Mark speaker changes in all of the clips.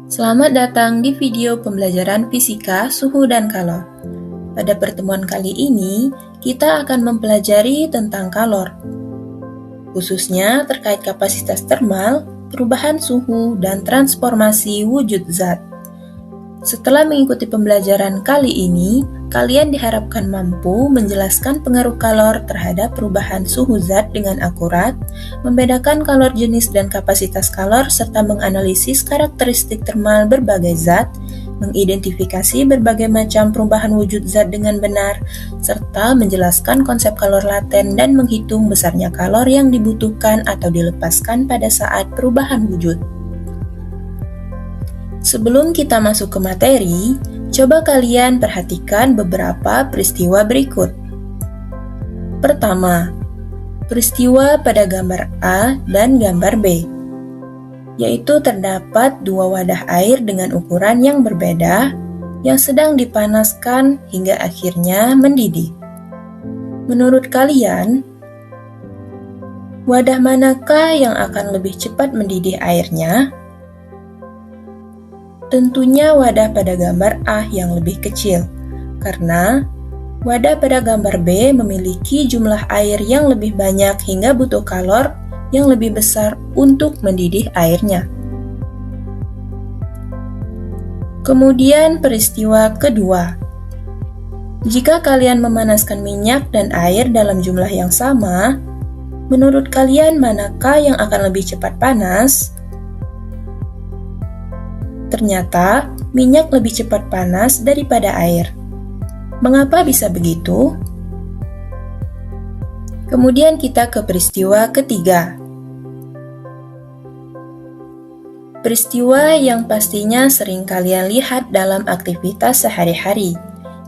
Speaker 1: Selamat datang di video pembelajaran fisika, suhu, dan kalor. Pada pertemuan kali ini, kita akan mempelajari tentang kalor, khususnya terkait kapasitas termal, perubahan suhu, dan transformasi wujud zat. Setelah mengikuti pembelajaran kali ini, kalian diharapkan mampu menjelaskan pengaruh kalor terhadap perubahan suhu zat dengan akurat, membedakan kalor jenis dan kapasitas kalor, serta menganalisis karakteristik termal berbagai zat, mengidentifikasi berbagai macam perubahan wujud zat dengan benar, serta menjelaskan konsep kalor laten dan menghitung besarnya kalor yang dibutuhkan atau dilepaskan pada saat perubahan wujud. Sebelum kita masuk ke materi, coba kalian perhatikan beberapa peristiwa berikut. Pertama, peristiwa pada gambar A dan gambar B, yaitu terdapat dua wadah air dengan ukuran yang berbeda yang sedang dipanaskan hingga akhirnya mendidih. Menurut kalian, wadah manakah yang akan lebih cepat mendidih airnya? Tentunya wadah pada gambar A yang lebih kecil, karena wadah pada gambar B memiliki jumlah air yang lebih banyak hingga butuh kalor yang lebih besar untuk mendidih airnya. Kemudian peristiwa kedua. Jika kalian memanaskan minyak dan air dalam jumlah yang sama, menurut kalian manakah yang akan lebih cepat panas? Ternyata, minyak lebih cepat panas daripada air. Mengapa bisa begitu? Kemudian kita ke peristiwa ketiga. Peristiwa yang pastinya sering kalian lihat dalam aktivitas sehari-hari,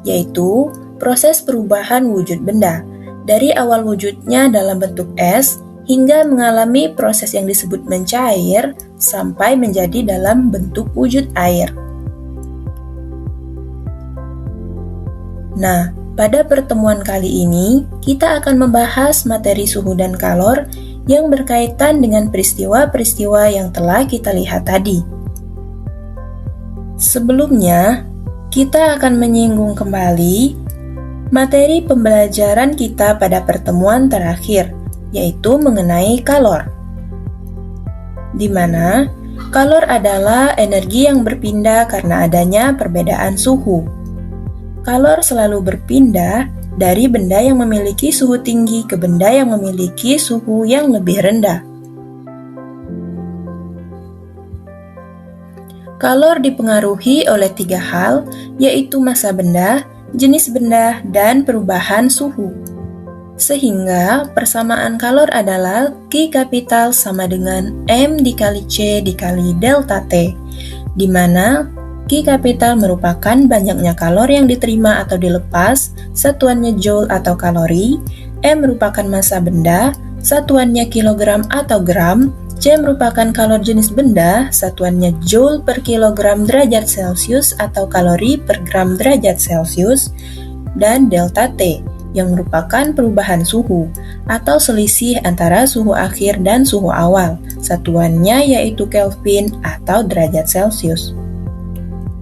Speaker 1: yaitu proses perubahan wujud benda, dari awal wujudnya dalam bentuk es, hingga mengalami proses yang disebut mencair sampai menjadi dalam bentuk wujud air. Nah, pada pertemuan kali ini, kita akan membahas materi suhu dan kalor yang berkaitan dengan peristiwa-peristiwa yang telah kita lihat tadi. Sebelumnya, kita akan menyinggung kembali materi pembelajaran kita pada pertemuan terakhir, yaitu mengenai kalor, di mana kalor adalah energi yang berpindah karena adanya perbedaan suhu. Kalor selalu berpindah dari benda yang memiliki suhu tinggi ke benda yang memiliki suhu yang lebih rendah. Kalor dipengaruhi oleh tiga hal, yaitu massa benda, jenis benda, dan perubahan suhu. Sehingga persamaan kalor adalah Q kapital sama dengan M dikali C dikali delta T, di mana Q kapital merupakan banyaknya kalor yang diterima atau dilepas, satuannya joule atau kalori, M merupakan massa benda, satuannya kilogram atau gram, C merupakan kalor jenis benda, satuannya joule per kilogram derajat Celcius atau kalori per gram derajat Celcius, dan delta T, yang merupakan perubahan suhu, atau selisih antara suhu akhir dan suhu awal, satuannya yaitu Kelvin atau derajat Celcius.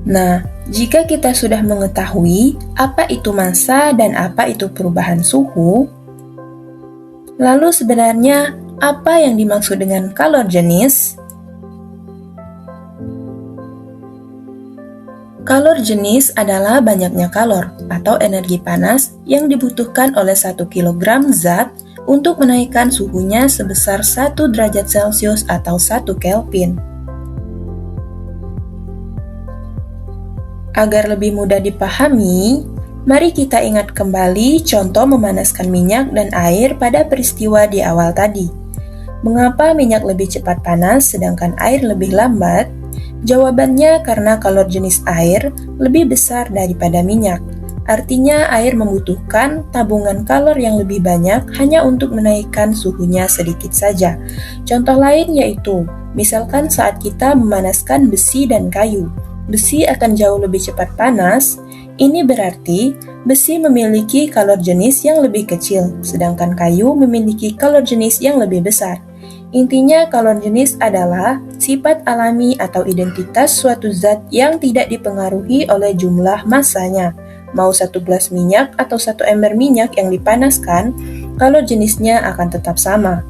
Speaker 1: Nah, jika kita sudah mengetahui apa itu massa dan apa itu perubahan suhu, lalu sebenarnya apa yang dimaksud dengan kalor jenis? Kalor jenis adalah banyaknya kalor atau energi panas yang dibutuhkan oleh 1 kg zat untuk menaikkan suhunya sebesar 1 derajat Celcius atau 1 Kelvin. Agar lebih mudah dipahami, mari kita ingat kembali contoh memanaskan minyak dan air pada peristiwa di awal tadi. Mengapa minyak lebih cepat panas sedangkan air lebih lambat? Jawabannya karena kalor jenis air lebih besar daripada minyak. Artinya air membutuhkan tabungan kalor yang lebih banyak hanya untuk menaikkan suhunya sedikit saja. Contoh lain yaitu, misalkan saat kita memanaskan besi dan kayu, besi akan jauh lebih cepat panas. Ini berarti besi memiliki kalor jenis yang lebih kecil, sedangkan kayu memiliki kalor jenis yang lebih besar. Intinya, kalor jenis adalah sifat alami atau identitas suatu zat yang tidak dipengaruhi oleh jumlah massanya. Mau 1 gelas minyak atau 1 ember minyak yang dipanaskan, kalor jenisnya akan tetap sama.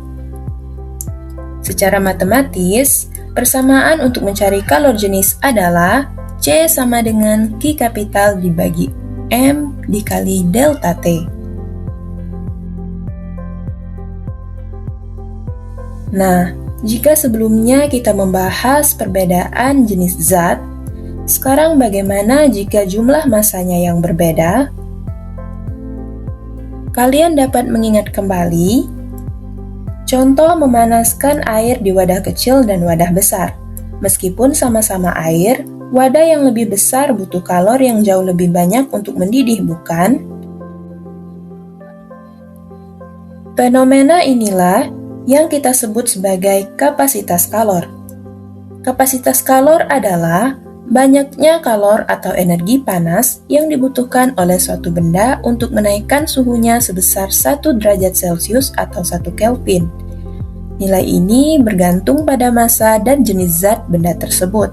Speaker 1: Secara matematis, persamaan untuk mencari kalor jenis adalah C sama dengan Q kapital dibagi M dikali delta T. Nah, jika sebelumnya kita membahas perbedaan jenis zat, sekarang bagaimana jika jumlah massanya yang berbeda? Kalian dapat mengingat kembali contoh memanaskan air di wadah kecil dan wadah besar. Meskipun sama-sama air, wadah yang lebih besar butuh kalor yang jauh lebih banyak untuk mendidih, bukan? Fenomena inilah yang kita sebut sebagai kapasitas kalor. Kapasitas kalor adalah banyaknya kalor atau energi panas yang dibutuhkan oleh suatu benda untuk menaikkan suhunya sebesar 1 derajat Celcius atau 1 Kelvin. Nilai ini bergantung pada massa dan jenis zat benda tersebut.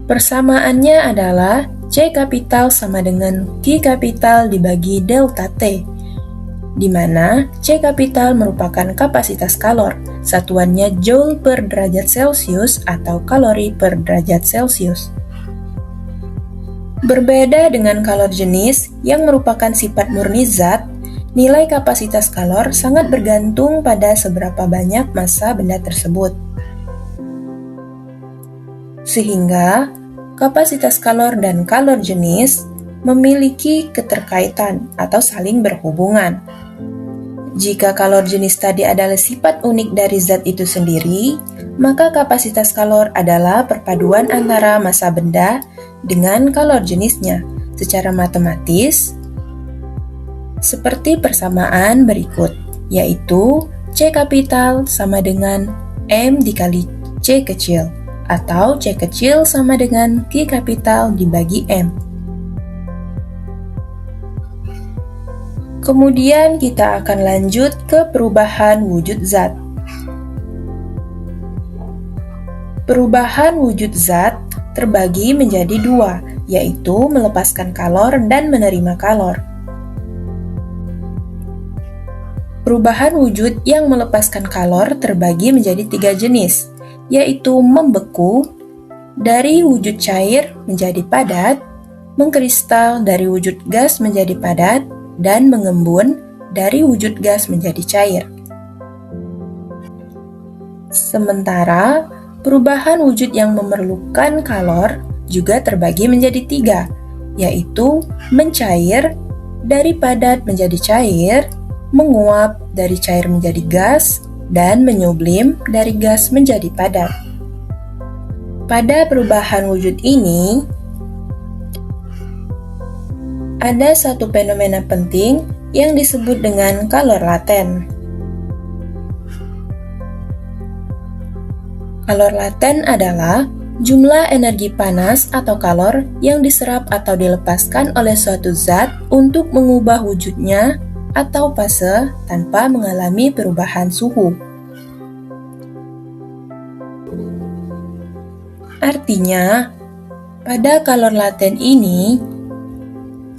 Speaker 1: Persamaannya adalah C kapital sama dengan Q kapital dibagi delta T, di mana C kapital merupakan kapasitas kalor, satuannya joule per derajat Celcius atau kalori per derajat Celcius. Berbeda dengan kalor jenis yang merupakan sifat murni zat, nilai kapasitas kalor sangat bergantung pada seberapa banyak massa benda tersebut. Sehingga, kapasitas kalor dan kalor jenis memiliki keterkaitan atau saling berhubungan. Jika kalor jenis tadi adalah sifat unik dari zat itu sendiri, maka kapasitas kalor adalah perpaduan antara massa benda dengan kalor jenisnya secara matematis seperti persamaan berikut, yaitu C kapital sama dengan M dikali C kecil, atau C kecil sama dengan Q kapital dibagi M. Kemudian kita akan lanjut ke perubahan wujud zat. Perubahan wujud zat terbagi menjadi dua, yaitu melepaskan kalor dan menerima kalor. Perubahan wujud yang melepaskan kalor terbagi menjadi 3 jenis, yaitu membeku, dari wujud cair menjadi padat, mengkristal dari wujud gas menjadi padat, dan mengembun dari wujud gas menjadi cair. Sementara, perubahan wujud yang memerlukan kalor juga terbagi menjadi 3, yaitu mencair, dari padat menjadi cair, menguap dari cair menjadi gas, dan menyublim dari gas menjadi padat. Pada perubahan wujud ini, ada satu fenomena penting yang disebut dengan kalor laten. Kalor laten adalah jumlah energi panas atau kalor yang diserap atau dilepaskan oleh suatu zat untuk mengubah wujudnya atau fase tanpa mengalami perubahan suhu. Artinya, pada kalor laten ini,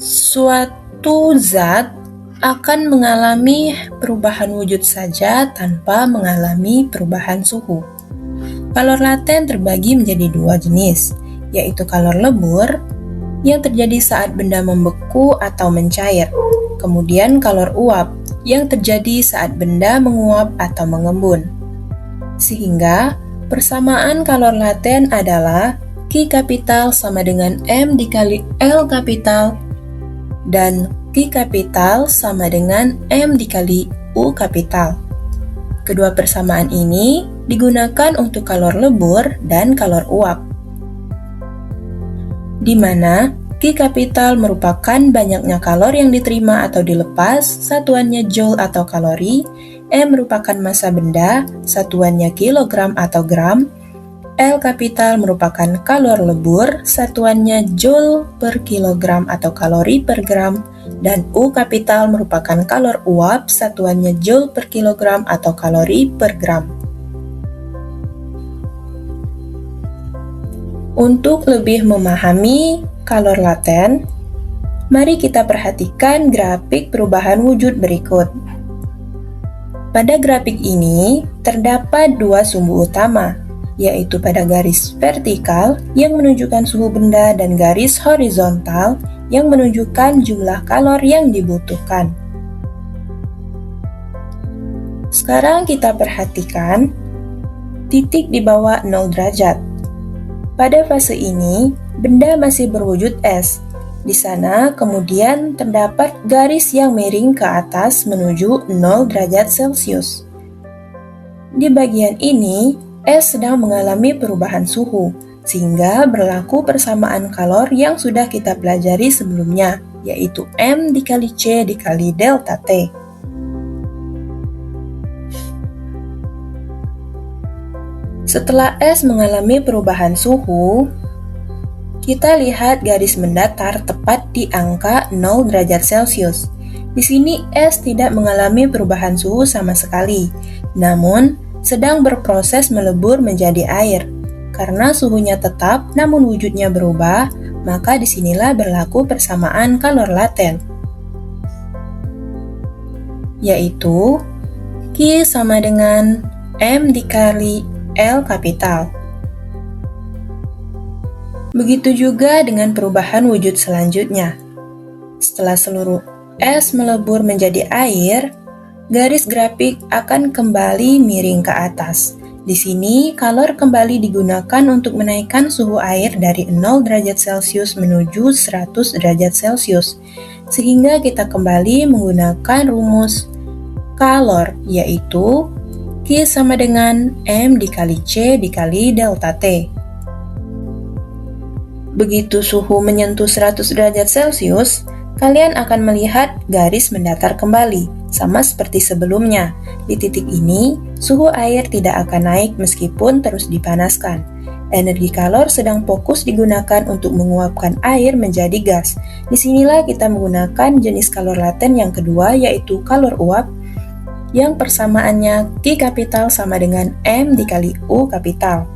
Speaker 1: suatu zat akan mengalami perubahan wujud saja tanpa mengalami perubahan suhu. Kalor laten terbagi menjadi 2 jenis, yaitu kalor lebur yang terjadi saat benda membeku atau mencair, kemudian kalor uap yang terjadi saat benda menguap atau mengembun. Sehingga, persamaan kalor laten adalah Q kapital sama dengan M dikali L kapital dan Q kapital sama dengan M dikali U kapital. Kedua persamaan ini digunakan untuk kalor lebur dan kalor uap, di mana Q kapital merupakan banyaknya kalor yang diterima atau dilepas, satuannya joule atau kalori, M merupakan massa benda, satuannya kilogram atau gram, L kapital merupakan kalor lebur, satuannya joule per kilogram atau kalori per gram, dan U kapital merupakan kalor uap, satuannya joule per kilogram atau kalori per gram. Untuk lebih memahami kalor laten, mari kita perhatikan grafik perubahan wujud berikut. Pada grafik ini, terdapat dua sumbu utama, yaitu pada garis vertikal yang menunjukkan suhu benda dan garis horizontal yang menunjukkan jumlah kalor yang dibutuhkan. Sekarang kita perhatikan titik di bawah 0 derajat. Pada fase ini, benda masih berwujud es. Di sana kemudian terdapat garis yang miring ke atas menuju 0 derajat Celcius. Di bagian ini, es sedang mengalami perubahan suhu, sehingga berlaku persamaan kalor yang sudah kita pelajari sebelumnya, yaitu M dikali C dikali delta T. Setelah es mengalami perubahan suhu, kita lihat garis mendatar tepat di angka 0 derajat Celcius. Di sini es tidak mengalami perubahan suhu sama sekali, namun sedang berproses melebur menjadi air. Karena suhunya tetap namun wujudnya berubah, maka disinilah berlaku persamaan kalor laten, yaitu Q sama dengan M dikali L kapital. Begitu juga dengan perubahan wujud selanjutnya. Setelah seluruh es melebur menjadi air, garis grafik akan kembali miring ke atas. Di sini, kalor kembali digunakan untuk menaikkan suhu air dari 0 derajat Celcius menuju 100 derajat Celcius, sehingga kita kembali menggunakan rumus kalor, yaitu Q sama dengan M dikali C dikali delta T. Begitu suhu menyentuh 100 derajat Celcius, kalian akan melihat garis mendatar kembali, sama seperti sebelumnya. Di titik ini, suhu air tidak akan naik meskipun terus dipanaskan. Energi kalor sedang fokus digunakan untuk menguapkan air menjadi gas. Disinilah kita menggunakan jenis kalor laten yang kedua, yaitu kalor uap, yang persamaannya Q kapital sama dengan M dikali U kapital.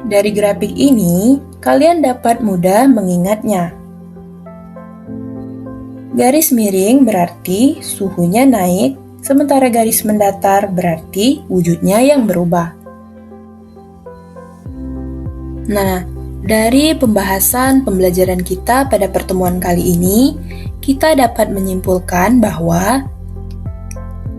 Speaker 1: Dari grafik ini, kalian dapat mudah mengingatnya. Garis miring berarti suhunya naik, sementara garis mendatar berarti wujudnya yang berubah. Nah, dari pembahasan pembelajaran kita pada pertemuan kali ini, kita dapat menyimpulkan bahwa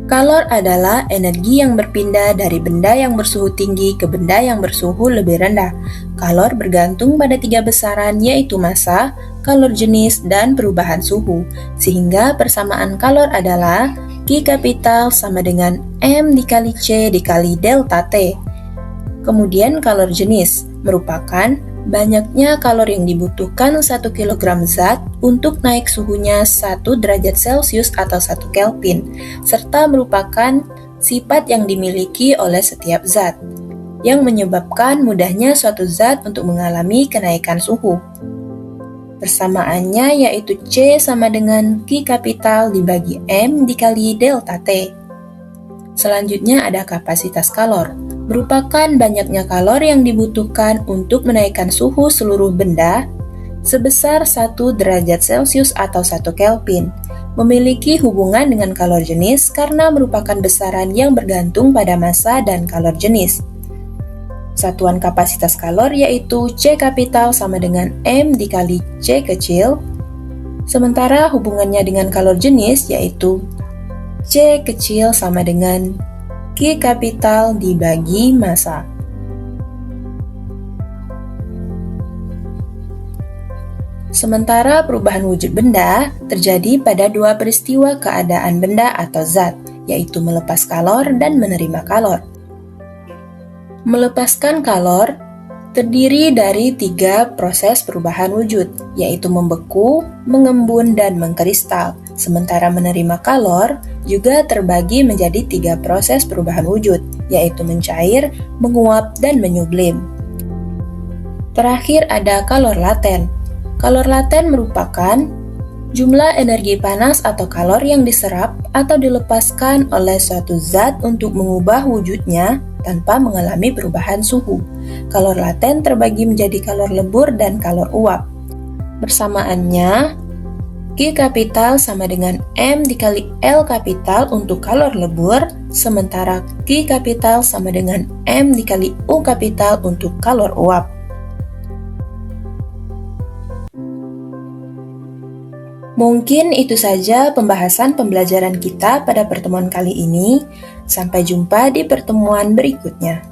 Speaker 1: kalor adalah energi yang berpindah dari benda yang bersuhu tinggi ke benda yang bersuhu lebih rendah. Kalor bergantung pada tiga besaran, yaitu massa, kalor jenis, dan perubahan suhu. Sehingga persamaan kalor adalah Q kapital sama dengan M dikali C dikali delta T. Kemudian kalor jenis merupakan banyaknya kalor yang dibutuhkan 1 kg zat untuk naik suhunya 1 derajat Celcius atau 1 Kelvin, serta merupakan sifat yang dimiliki oleh setiap zat, yang menyebabkan mudahnya suatu zat untuk mengalami kenaikan suhu. Persamaannya yaitu C sama dengan Q kapital dibagi M dikali delta T. Selanjutnya ada kapasitas kalor, merupakan banyaknya kalor yang dibutuhkan untuk menaikkan suhu seluruh benda sebesar 1 derajat Celcius atau 1 Kelvin. Memiliki hubungan dengan kalor jenis karena merupakan besaran yang bergantung pada massa dan kalor jenis. Satuan kapasitas kalor yaitu C kapital sama dengan M dikali C kecil, sementara hubungannya dengan kalor jenis yaitu C kecil sama dengan Q kapital dibagi massa. Sementara perubahan wujud benda terjadi pada dua peristiwa keadaan benda atau zat, yaitu melepas kalor dan menerima kalor. Melepaskan kalor terdiri dari 3 proses perubahan wujud, yaitu membeku, mengembun, dan mengkristal. Sementara menerima kalor juga terbagi menjadi 3 proses perubahan wujud, yaitu mencair, menguap, dan menyublim. Terakhir ada kalor laten. Kalor laten merupakan jumlah energi panas atau kalor yang diserap atau dilepaskan oleh suatu zat untuk mengubah wujudnya tanpa mengalami perubahan suhu. Kalor laten terbagi menjadi kalor lebur dan kalor uap. Bersamaannya, Q kapital sama dengan M dikali L kapital untuk kalor lebur, sementara Q kapital sama dengan M dikali U kapital untuk kalor uap. Mungkin itu saja pembahasan pembelajaran kita pada pertemuan kali ini. Sampai jumpa di pertemuan berikutnya.